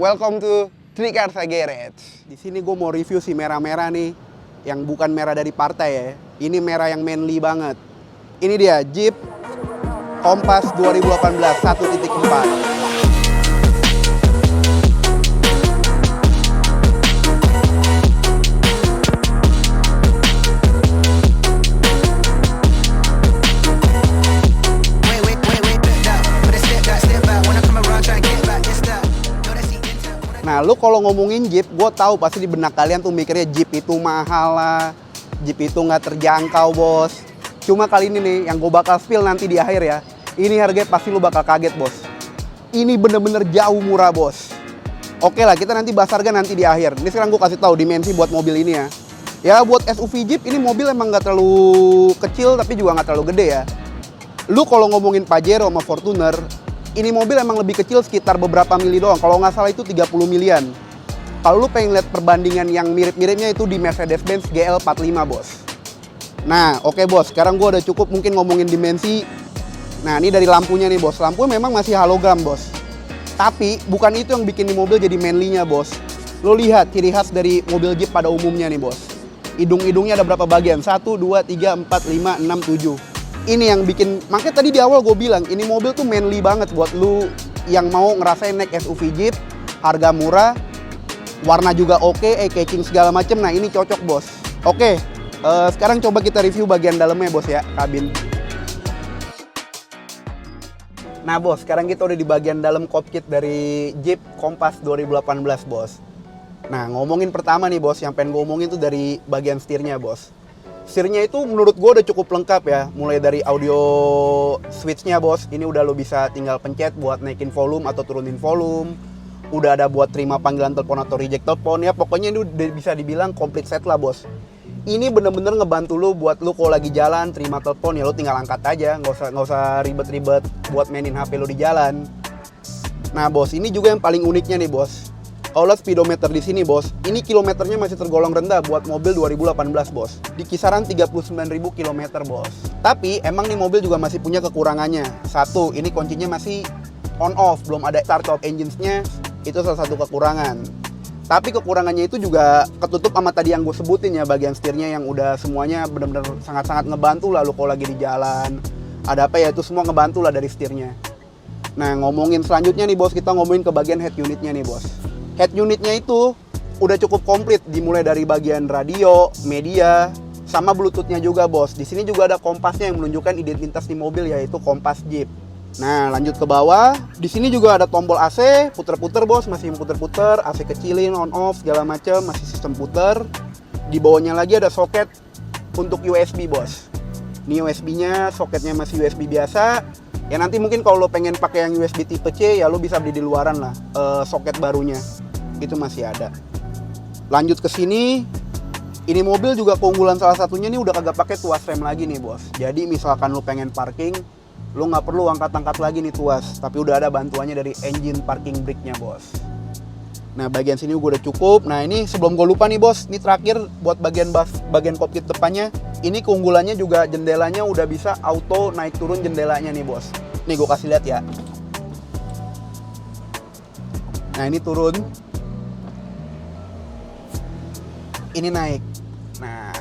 Welcome to Three Cars Garage. Di sini gue mau review si merah-merah nih, yang bukan merah dari partai ya. Ini merah yang manly banget. Ini dia Jeep Compass 2018 1.4. Nah, lu kalau ngomongin Jeep, gue tahu pasti di benak kalian tuh mikirnya Jeep itu mahal lah, Jeep itu nggak terjangkau, bos. Cuma kali ini nih, yang gue bakal spill nanti di akhir ya, ini harganya pasti lu bakal kaget, bos. Ini bener-bener jauh murah, bos. Oke lah, kita nanti bahas harga nanti di akhir. Ini sekarang gue kasih tahu dimensi buat mobil ini ya. Ya, buat SUV Jeep, ini mobil emang nggak terlalu kecil, tapi juga nggak terlalu gede ya. Lu kalau ngomongin Pajero sama Fortuner, ini mobil emang lebih kecil sekitar beberapa mili doang. Kalau nggak salah itu 30 milian. Kalau lu pengen lihat perbandingan yang mirip-miripnya itu di Mercedes-Benz GL45, bos. Nah, oke bos. Sekarang gua udah cukup mungkin ngomongin dimensi. Nah, ini dari lampunya nih, bos. Lampu memang masih halogram, bos. Tapi bukan itu yang bikin di mobil jadi manly-nya, bos. Lu lihat ciri khas dari mobil Jeep pada umumnya nih, bos. Hidung-hidungnya ada berapa bagian? 1, 2, 3, 4, 5, 6, 7. Ini yang bikin, makanya tadi di awal gue bilang, ini mobil tuh manly banget buat lu yang mau ngerasain naik SUV Jeep, harga murah, warna juga oke, catching segala macem. Nah, ini cocok, bos. Oke, sekarang coba kita review bagian dalamnya, bos ya, kabin. Nah, bos, sekarang kita udah di bagian dalam cockpit dari Jeep Compass 2018, bos. Nah, ngomongin pertama nih, bos, yang pengen gue omongin tuh dari bagian setirnya, bos. Setirnya itu menurut gue udah cukup lengkap ya. Mulai dari audio switch-nya, bos. Ini udah lo bisa tinggal pencet buat naikin volume atau turunin volume. Udah ada buat terima panggilan telepon atau reject telepon. Ya pokoknya ini udah bisa dibilang complete set lah, bos. Ini bener-bener ngebantu lo buat lo kalau lagi jalan terima telepon ya lo tinggal angkat aja. Nggak usah ribet-ribet buat mainin HP lo di jalan. Nah, bos, ini juga yang paling uniknya nih, bos. Kalau lihat speedometer di sini, bos, ini kilometernya masih tergolong rendah buat mobil 2018, bos. Di kisaran 39.000 km, bos. Tapi emang nih mobil juga masih punya kekurangannya. Satu, ini kuncinya masih on off, belum ada start of engines-nya. Itu salah satu kekurangan. Tapi kekurangannya itu juga ketutup sama tadi yang gue sebutin ya, bagian setirnya yang udah semuanya benar-benar sangat-sangat ngebantu lah lo kalau lagi di jalan. Ada apa ya, itu semua ngebantu lah dari setirnya. Nah, ngomongin selanjutnya nih, bos, kita ngomongin ke bagian head unitnya nih, bos. Head unitnya itu udah cukup komplit, dimulai dari bagian radio, media, sama bluetoothnya juga, bos. Di sini juga ada kompasnya yang menunjukkan identitas di mobil, yaitu kompas Jeep. Nah, lanjut ke bawah. Di sini juga ada tombol AC, puter-puter, bos, masih puter-puter, AC kecilin, on off segala macam, masih sistem puter. Di bawahnya lagi ada soket untuk USB, bos. Ini USB-nya, soketnya masih USB biasa. Ya nanti mungkin kalau lo pengen pakai yang USB tipe C, ya lo bisa beli di luaran lah, soket barunya. Itu masih ada. Lanjut ke sini, ini mobil juga keunggulan salah satunya nih udah kagak pakai tuas rem lagi nih, bos. Jadi misalkan lo pengen parking, lo nggak perlu angkat-angkat lagi nih tuas, tapi udah ada bantuannya dari engine parking brake-nya, bos. Nah, bagian sini gue udah cukup. Nah, ini sebelum gue lupa nih, bos, ini terakhir buat bagian cockpit depannya. Ini keunggulannya juga jendelanya udah bisa auto naik turun jendelanya nih, bos. Nih gue kasih lihat ya. Nah, ini turun. Ini naik. Nah,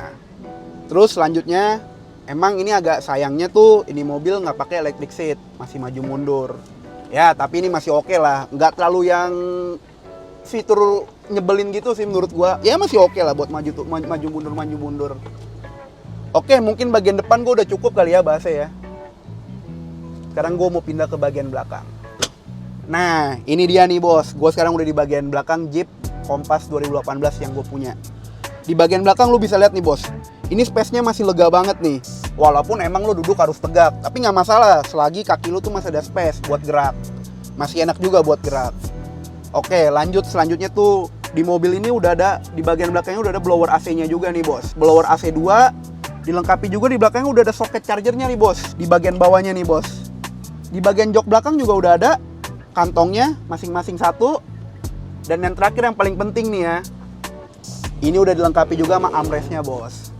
terus selanjutnya, emang ini agak sayangnya tuh ini mobil nggak pakai electric seat, masih maju mundur. Ya, tapi ini masih oke lah. Nggak terlalu yang fitur nyebelin gitu sih menurut gua. Ya masih oke lah buat maju mundur. Oke, mungkin bagian depan gua udah cukup kali ya bahasnya ya. Sekarang gua mau pindah ke bagian belakang. Nah, ini dia nih, bos. Gua sekarang udah di bagian belakang Jeep Compass 2018 yang gue punya. Di bagian belakang lu bisa lihat nih, bos. Ini space-nya masih lega banget nih. Walaupun emang lu duduk harus tegak, tapi nggak masalah selagi kaki lu tuh masih ada space buat gerak. Masih enak juga buat gerak. Oke, lanjut selanjutnya tuh di mobil ini udah ada di bagian belakangnya udah ada blower AC-nya juga nih, bos. Blower AC 2, dilengkapi juga di belakangnya udah ada soket chargernya nih, bos. Di bagian bawahnya nih, bos. Di bagian jok belakang juga udah ada kantongnya masing-masing satu. Dan yang terakhir yang paling penting nih ya, ini udah dilengkapi juga sama armrest-nya, bos.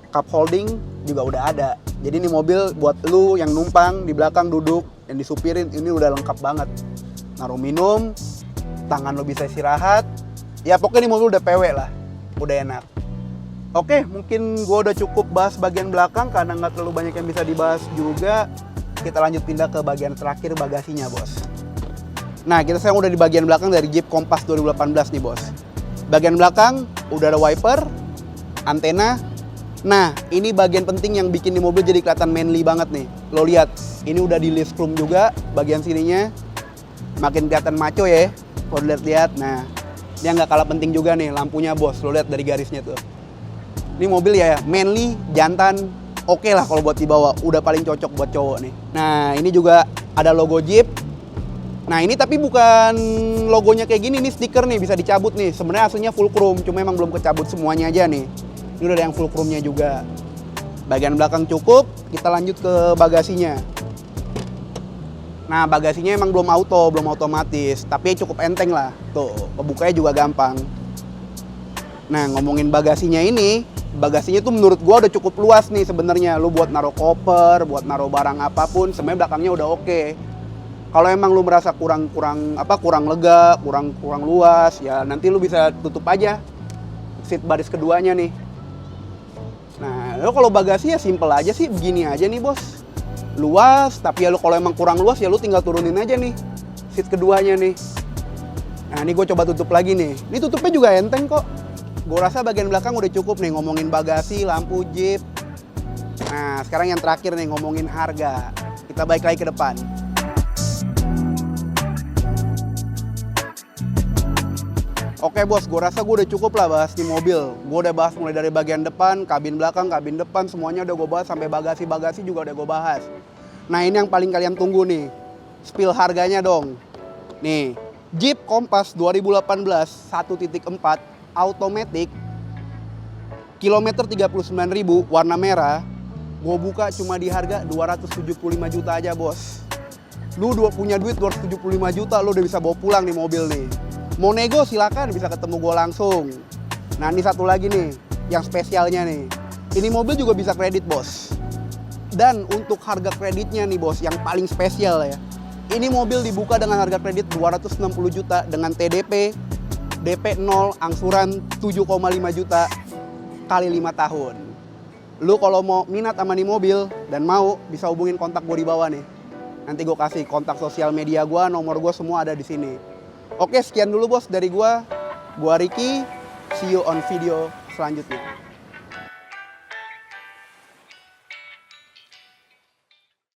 Cup holding juga udah ada. Jadi ini mobil buat lu yang numpang di belakang duduk, yang disupirin, ini udah lengkap banget. Naruh minum, tangan lo bisa istirahat. Ya pokoknya ini mobil udah PW lah, udah enak. Oke, mungkin gue udah cukup bahas bagian belakang karena nggak terlalu banyak yang bisa dibahas juga. Kita lanjut pindah ke bagian terakhir, bagasinya bos. Nah, kita sekarang udah di bagian belakang dari Jeep Compass 2018 nih bos. Bagian belakang udah ada wiper, antena. Nah, ini bagian penting yang bikin di mobil jadi kelihatan manly banget nih. Lo lihat, ini udah di lift room juga bagian sininya. Makin kelihatan maco ya, kalau lihat-lihat. Nah, dia nggak kalah penting juga nih lampunya bos. Lo lihat dari garisnya tuh. Ini mobil ya manly, jantan, oke lah kalau buat dibawa. Udah paling cocok buat cowok nih. Nah, ini juga ada logo Jeep. Nah, ini tapi bukan logonya kayak gini nih, stiker nih, bisa dicabut nih. Sebenarnya aslinya full chrome, cuma emang belum kecabut semuanya aja nih. Ini udah ada yang full chrome-nya juga. Bagian belakang cukup, kita lanjut ke bagasinya. Nah, bagasinya emang belum otomatis, tapi cukup enteng lah. Tuh, kebukanya juga gampang. Nah, ngomongin bagasinya ini, bagasinya tuh menurut gua udah cukup luas nih sebenarnya. Lu buat naruh koper, buat naruh barang apapun, sebenarnya belakangnya udah oke. Kalau emang lu merasa kurang lega, kurang luas, ya nanti lu bisa tutup aja seat baris keduanya nih. Nah, lu kalau bagasi ya simple aja sih, begini aja nih bos. Luas, tapi ya lu kalau emang kurang luas ya lu tinggal turunin aja nih seat keduanya nih. Nah, ini gue coba tutup lagi nih. Ini tutupnya juga enteng kok. Gue rasa bagian belakang udah cukup nih ngomongin bagasi, lampu Jeep. Nah, sekarang yang terakhir nih ngomongin harga. Kita balik lagi ke depan. Oke bos, gue rasa gue udah cukup lah bahas di mobil. Gue udah bahas mulai dari bagian depan, kabin belakang, kabin depan, semuanya udah gue bahas. Sampai bagasi juga udah gue bahas. Nah, ini yang paling kalian tunggu nih. Spill harganya dong. Nih, Jeep Compass 2018 1.4 automatic, kilometer 39.000, warna merah, gue buka cuma di harga 275 juta aja bos. Lu punya duit 275 juta, lu udah bisa bawa pulang nih mobil nih. Mau nego silakan, bisa ketemu gue langsung. Nah, ini satu lagi nih, yang spesialnya nih. Ini mobil juga bisa kredit bos. Dan untuk harga kreditnya nih bos, yang paling spesial ya. Ini mobil dibuka dengan harga kredit 260 juta dengan TDP, DP 0, angsuran 7,5 juta kali 5 tahun. Lu kalau mau minat sama nih mobil dan mau, bisa hubungin kontak gue di bawah nih. Nanti gue kasih kontak sosial media gue, nomor gue semua ada di sini. Oke, sekian dulu bos dari gue. Gue Ricky, see you on video selanjutnya.